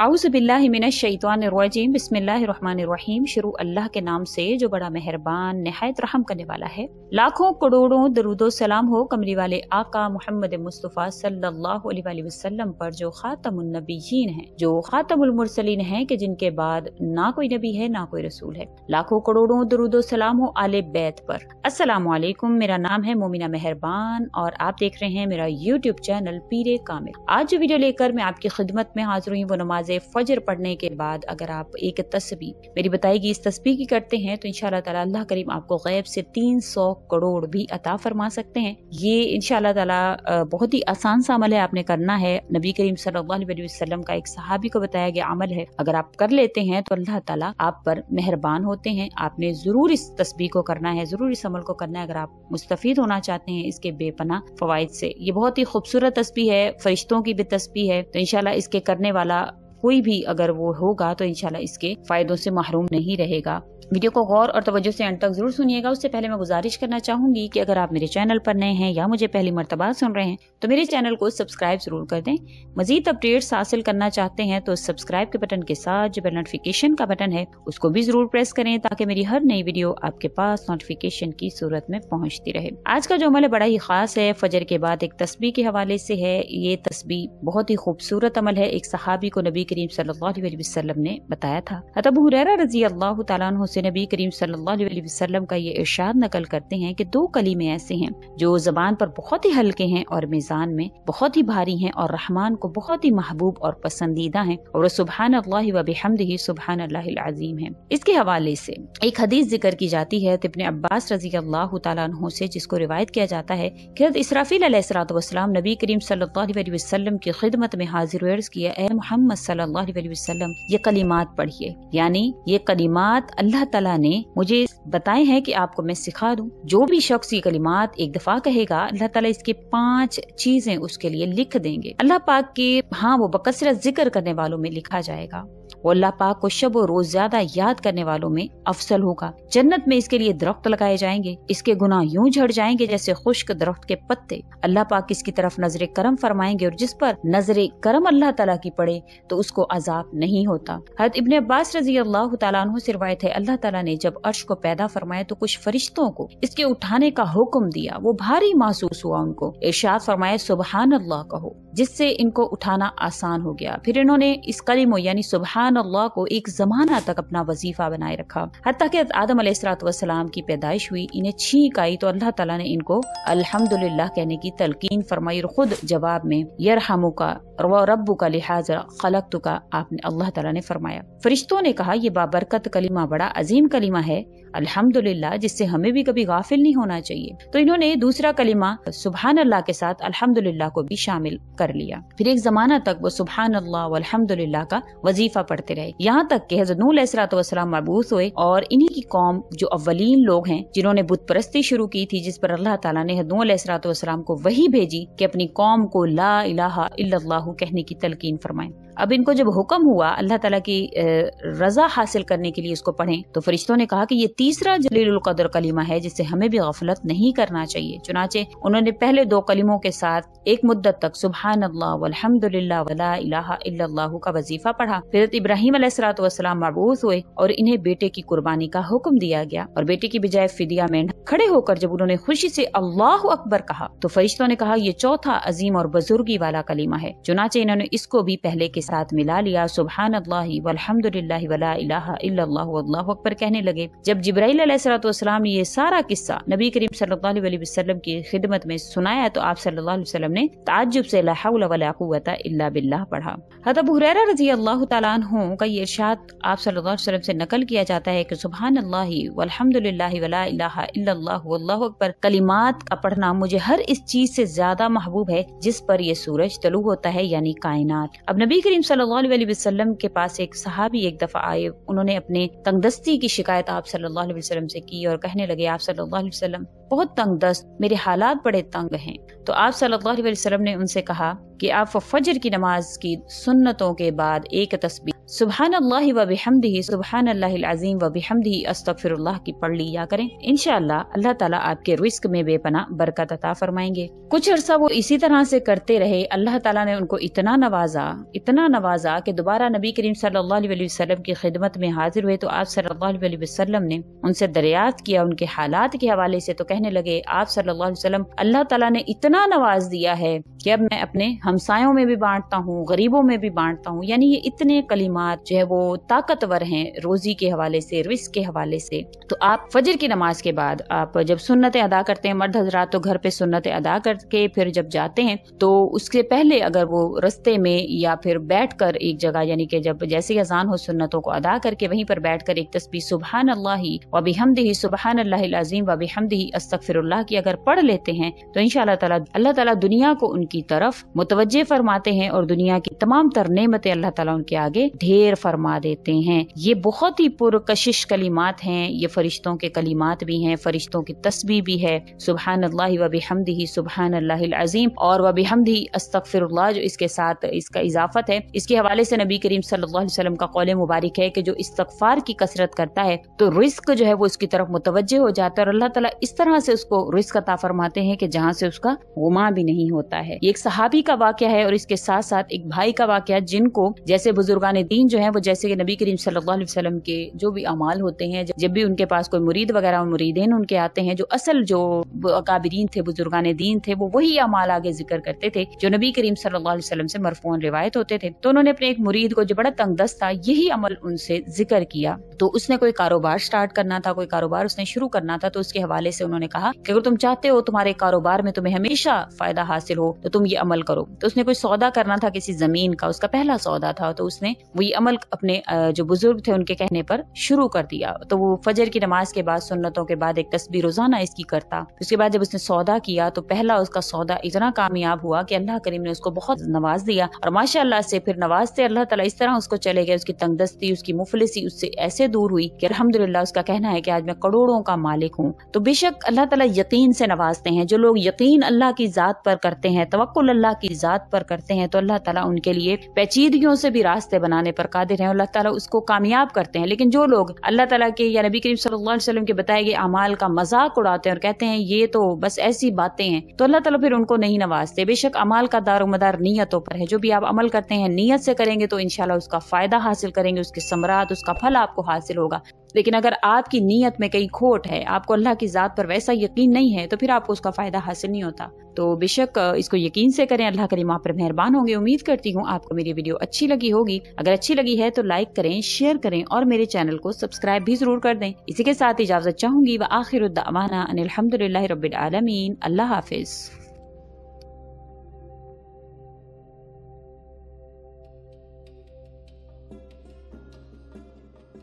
औज़ु बिल्लाहि मिनश शैतानिर्रजीम बिस्मिल्लाहिर्रहमानिर्रहीम। शुरू अल्लाह के नाम से जो बड़ा मेहरबान निहायत रहम करने वाला है। लाखों करोड़ों दरूदो सलाम हो कमली वाले आका मोहम्मद मुस्तफ़ा सल्लल्लाहु अलैहि वसल्लम पर, जो खातमुन नबीयीन हैं, जो खातमुल मुरसलीन हैं, कि जिनके बाद ना कोई नबी है ना कोई रसूल है। लाखों करोड़ों दरूदो सलाम हो आले बैत पर। अस्सलामु अलैकुम। मेरा नाम है मोमिना मेहरबान और आप देख रहे हैं मेरा यूट्यूब चैनल पीरे कामिल। आज जो वीडियो लेकर मैं आपकी खिदमत में हाजिर हुई वो नमाज फजर पढ़ने के बाद अगर आप एक तस्बीह मेरी बताई गई इस तस्बीह की करते हैं तो इंशाअल्लाह ताला अल्लाह करीम आपको गैब से 300 करोड़ भी अता फरमा सकते हैं। ये इंशाअल्लाह ताला बहुत ही आसान सा अमल है, आपने करना है। नबी करीम सल्लल्लाहु अलैहि वसल्लम का एक सहाबी को बताया गया अमल है, अगर आप कर लेते हैं तो अल्लाह ताला आप पर मेहरबान होते हैं। आपने जरूर इस तस्बीह को करना है, जरूर इस अमल को करना है अगर आप मुस्तफीद होना चाहते हैं इसके बेपना फवाइद से। ये बहुत ही खूबसूरत तस्बीह है, फरिश्तों की भी तस्बीह है, तो इंशाल्लाह इसके करने वाला कोई भी अगर वो होगा तो इंशाल्लाह इसके फायदों से महरूम नहीं रहेगा। वीडियो को गौर और तवज्जो से अंत तक जरूर सुनिएगा। उससे पहले मैं गुजारिश करना चाहूंगी कि अगर आप मेरे चैनल पर नए हैं या मुझे पहली मर्तबा सुन रहे हैं तो मेरे चैनल को सब्सक्राइब जरूर कर दें। मजीद अपडेट्स हासिल करना चाहते हैं तो सब्सक्राइब के बटन के साथ जो बेल नोटिफिकेशन का बटन है उसको भी जरूर प्रेस करें ताकि मेरी हर नई वीडियो आपके पास नोटिफिकेशन की सूरत में पहुंचती रहे। आज का जो अमल है बड़ा ही खास है, फजर के बाद एक तस्बीह के हवाले से है। ये तस्बीह बहुत ही खूबसूरत अमल है। एक सहाबी को नबी करीम सल्लल्लाहु अलैहि वसल्लम ने बताया था। अबू हुरैरा रज़ी अल्लाह तआला अन्हु से नबी करीम सल्लल्लाहु अलैहि वसल्लम का ये इरशाद नकल करते हैं कि दो कलीमे ऐसे हैं जो ज़बान पर बहुत ही हल्के हैं और मीज़ान में बहुत ही भारी हैं और रहमान को बहुत ही महबूब और पसंदीदा हैं, और सुब्हानल्लाहि व बिहम्दिही सुब्हानल्लाहिल अज़ीम है। इसके हवाले से एक हदीस जिक्र की जाती है इब्न अब्बास रज़ी अल्लाह तआला अन्हु से, जिसको रिवायत किया जाता है कि हज़रत इसराफील अलैहिस्सलातु वस्सलाम नबी करीम सल्लल्लाहु अलैहि वसल्लम की खिदमत में हाजिर अर्ज किया, ए मोहम्मद सल्लल्लाहु अलैहि वसल्लम ये कलिमात पढ़िए, यानी ये कलिमात अल्लाह ताला ने मुझे बताए हैं कि आपको मैं सिखा दूं। जो भी शख्स ये कलिमात एक दफा कहेगा अल्लाह ताला इसके 5 चीजें उसके लिए लिख देंगे। अल्लाह पाक के वो बकसरत जिक्र करने वालों में लिखा जाएगा। वो अल्लाह पाक को शब और रोज ज्यादा याद करने वालों में अफसल होगा। जन्नत में इसके लिए दरख्त लगाए जाएंगे, इसके गुनाह यूं झड़ जाएंगे जैसे खुश्क दरख्त के पत्ते। अल्लाह पाक इसकी तरफ नजर करम फरमाएंगे और जिस पर नजर करम अल्लाह ताला की पड़े तो उसको अजाब नहीं होता। हज़रत इब्न अब्बास रज़ी अल्लाह तआला अन्हु से रिवायत है, अल्लाह ताला ने जब अर्श को पैदा फरमाया तो कुछ फरिश्तों को इसके उठाने का हुक्म दिया। वो भारी महसूस हुआ उनको। इरशाद फरमाया सुबहान अल्लाह कहो, जिससे इनको उठाना आसान हो गया। फिर इन्होंने इस कलिमो यानी सुबहान अल्लाह को एक जमाना तक अपना वजीफा बनाए रखा, हत्ता कि आदम अलैहिस्सलातु वस्सलाम की पैदाइश हुई। इन्हें छींक आई तो अल्लाह ताला ने इनको अल्हम्दुलिल्लाह कहने की तलकीन फरमाई और खुद जवाब में यरहमुका व रब्बुका लिहाजा खलक़तुका आपने अल्लाह ताला ने फरमाया। फरिश्तों ने कहा, ये बाबरकत कलिमा बड़ा अजीम कलिमा है अल्हम्दुलिल्लाह, जिससे हमें भी कभी गाफिल नहीं होना चाहिए। तो इन्होंने दूसरा कलिमा सुबहान अल्लाह के साथ अल्हम्दुलिल्लाह को भी शामिल कर लिया। फिर एक जमाना तक वो सुबहान अल्लाह व अल्हम्दुलिल्लाह का वजीफा पढ़ते रहे, यहाँ तक कि हज़रत नूह अलैहिस्सलातु वस्सलाम मबूस हुए और इन्हीं की कौम जो अव्वलीन लोग हैं जिन्होंने बुत परस्ती शुरू की थी, जिस पर अल्लाह ताला ने हज़रत नूह अलैहिस्सलातु वस्सलाम को वही भेजी कि अपनी कौम को ला इलाहा इल्लल्लाह कहने की तलकीन फरमाएं। अब इनको जब हुक्म हुआ अल्लाह ताला की रजा हासिल करने के लिए इसको पढ़ें तो फरिश्तों ने कहा कि ये तीसरा जलीलुल कदर कलीमा है जिससे हमें भी गफलत नहीं करना चाहिए। चुनाचे उन्होंने पहले 2 कलिमों के साथ एक मुद्दत तक सुबहान अल्लाह वल्हम्दुलिल्लाह वला इलाहा इल्लल्लाह का वजीफा पढ़ा। फिर इब्राहीम अलैहिस्सलातु वस्सलाम मबऊस हुए और इन्हें बेटे की कुर्बानी का हुक्म दिया गया और बेटे की बजाय फिदिया मेंढा। खड़े होकर जब उन्होंने खुशी से अल्लाहु अकबर कहा तो फरिश्तों ने कहा, ये चौथा अजीम और बुजुर्गी वाला कलीमा है। चुनाचे इन्होंने इसको भी पहले के साथ मिला लिया, सुबहान अल्लाहि वल्हम्दुलिल्लाहि वला इलाहा इल्लल्लाह वल्लाहु अकबर कहने लगे। जब जिब्राइल अलैहिस्सलातु वस्सलाम ने ये सारा किस्सा नबी करीम सल्लल्लाहु अलैहि वसल्लम की खिदमत में सुनाया तो आप सल्लल्लाहु अलैहि वसल्लम ने ताज्जुब से ला हौला वला कुव्वता इल्ला बिल्लाह पढ़ा। हज़रत अबू हुरैरा रज़ी अल्लाह तआला अन्हु का ये इरशाद आप सल्लल्लाहु अलैहि वसल्लम से नकल किया जाता है कि सुबहान अल्लाहि वल्हम्दुलिल्लाहि वला इलाहा इल्लल्लाह वल्लाहु अकबर कलिमात का पढ़ना मुझे हर इस चीज से ज्यादा महबूब है जिस पर ये सूरज तलू होता है, यानी कायनात। अब नबी करीम सल्लल्लाहु अलैहि वसल्लम के पास एक सहाबी एक दफा आए। उन्होंने अपने तंगदस्ती की शिकायत आप सल्लल्लाहु अलैहि वसल्लम से की और कहने लगे, आप सल्लल्लाहु अलैहि वसल्लम بہت تنگ دست، میرے حالات بڑے تنگ ہیں۔ تو آپ صلی اللہ علیہ وسلم نے ان سے کہا کہ آپ فجر کی نماز کی سنتوں کے بعد ایک تسبیح سبحان اللہ و بحمدہ سبحان اللہ العظیم و بحمدہ استغفر اللہ کی پڑھ لیا کریں۔ انشاءاللہ اللہ تعالیٰ آپ کے رزق میں بے پناہ برکت عطا فرمائیں گے۔ کچھ عرصہ وہ اسی طرح سے کرتے رہے، اللہ تعالیٰ نے ان کو اتنا نوازا کہ دوبارہ نبی کریم صلی اللہ علیہ وسلم کی خدمت میں حاضر ہوئے تو آپ صلی اللہ علیہ وسلم نے ان سے دریافت کیا ان کے حالات کے حوالے سے، تو کہنے لگے آپ صلی اللہ علیہ وسلم اللہ تعالیٰ نے اتنا نواز دیا ہے کہ اب میں اپنے ہمسایوں میں بھی بانٹتا ہوں، غریبوں میں بھی بانٹتا ہوں۔ یعنی یہ اتنے کلمات جو ہے وہ طاقتور ہیں روزی کے حوالے سے، رزق کے حوالے سے۔ تو آپ فجر کی نماز کے بعد آپ جب سنتیں ادا کرتے ہیں، مرد حضرات تو گھر پہ سنتیں ادا کر کے پھر جب جاتے ہیں تو اس سے پہلے اگر وہ رستے میں یا پھر بیٹھ کر ایک جگہ، یعنی کہ جب جیسے اذان ہو سنتوں کو ادا کر کے وہیں پر بیٹھ کر ایک تسبیح سبحان اللہ و بحمدہ سبحان اللہ العظیم و بحمدہ استغفر اللہ کی اگر پڑھ لیتے ہیں تو انشاءاللہ تعالی اللہ تعالیٰ دنیا کو ان کی طرف متوجہ فرماتے ہیں اور دنیا کی تمام تر نعمتیں اللہ تعالیٰ ان کے آگے ڈھیر فرما دیتے ہیں۔ یہ بہت ہی پرکشش کلمات ہیں، یہ فرشتوں کے کلمات بھی ہیں، فرشتوں کی تسبیح بھی ہے، سبحان اللہ و بحمدہ سبحان اللہ العظیم اور و بحمدہ استغفر اللہ، جو اس کے ساتھ اس کا اضافت ہے۔ اس کے حوالے سے نبی کریم صلی اللہ علیہ وسلم کا قول مبارک ہے کہ جو استغفار کی کثرت کرتا ہے تو رزق جو ہے وہ اس کی طرف متوجہ ہو جاتا ہے اور اللہ تعالیٰ اس طرح سے اس کو رزق عطا فرماتے ہیں کہ جہاں سے اس کا غما بھی نہیں ہوتا ہے۔ یہ ایک صحابی کا واقعہ ہے اور اس کے ساتھ ساتھ ایک بھائی کا واقعہ، جن کو جیسے بزرگان دین جو ہیں وہ جیسے کہ نبی کریم صلی اللہ علیہ وسلم کے جو بھی اعمال ہوتے ہیں، جب بھی ان کے پاس کوئی مرید وغیرہ مریدین ان کے آتے ہیں، جو اصل جو اکابرین تھے، بزرگان دین تھے، وہ وہی اعمال آگے ذکر کرتے تھے جو نبی کریم صلی اللہ علیہ وسلم سے مرفوعاً روایت ہوتے تھے۔ تو انہوں نے اپنے ایک مرید کو جو بڑا تنگ دست تھا یہی عمل ان سے ذکر کیا، تو اس نے کوئی کاروبار سٹارٹ کرنا تھا، کوئی کاروبار اس نے شروع کرنا تھا، تو اس کے حوالے سے انہوں نے کہا کہ اگر تم چاہتے ہو تمہارے کاروبار میں تمہیں ہمیشہ فائدہ حاصل ہو تو تم یہ عمل کرو۔ تو اس نے کوئی سودا کرنا تھا کسی زمین کا، اس کا پہلا سودا تھا، تو اس نے وہ یہ عمل اپنے جو بزرگ تھے ان کے کہنے پر شروع کر دیا۔ تو وہ فجر کی نماز کے بعد سنتوں کے بعد ایک تسبیح روزانہ اس کی کرتا۔ اس کے بعد جب اس نے سودا کیا تو پہلا اس کا سودا اتنا کامیاب ہوا کہ اللہ کریم نے اس کو بہت نواز دیا اور ماشاءاللہ سے پھر نوازتے اللہ تعالیٰ اس طرح اس کو چلے گئے، اس کی تنگ دستی، اس کی مفلسی اس سے ایسے دور ہوئی کہ الحمدللہ اس کا کہنا ہے کہ آج میں کروڑوں کا مالک ہوں۔ تو بے شک اللہ تعالیٰ یقین سے نوازتے ہیں، جو لوگ یقین اللہ کی ذات پر کرتے ہیں، توکل اللہ کی ذات پر کرتے ہیں، تو اللہ تعالیٰ ان کے لیے پیچیدگیوں سے بھی راستے بنانے پر قادر ہیں، اللہ تعالیٰ اس کو کامیاب کرتے ہیں۔ لیکن جو لوگ اللہ تعالیٰ کے یا نبی کریم صلی اللہ علیہ وسلم کے بتائے گئے اعمال کا مذاق اڑاتے ہیں اور کہتے ہیں یہ تو بس ایسی باتیں ہیں، تو اللہ تعالیٰ پھر ان کو نہیں نوازتے۔ بے شک اعمال کا دار و مدار نیتوں پر ہے، جو بھی آپ عمل کرتے ہیں نیت سے کریں گے تو انشاءاللہ اس کا فائدہ حاصل کریں گے، اس کے ثمرات، اس کا پھل آپ کو حاصل ہوگا۔ لیکن اگر آپ کی نیت میں کہیں کھوٹ ہے، آپ کو اللہ کی ذات پر ویسا یقین نہیں ہے، تو پھر آپ کو اس کا فائدہ حاصل نہیں ہوتا۔ تو بے شک اس کو یقین سے کریں، اللہ کریم آپ پر مہربان ہوں گے۔ امید کرتی ہوں آپ کو میری ویڈیو اچھی لگی ہوگی، اگر اچھی لگی ہے تو لائک کریں، شیئر کریں اور میرے چینل کو سبسکرائب بھی ضرور کر دیں۔ اسی کے ساتھ اجازت چاہوں گی، وآخر الدعوانا ان الحمدللہ رب العالمین۔ اللہ حافظ۔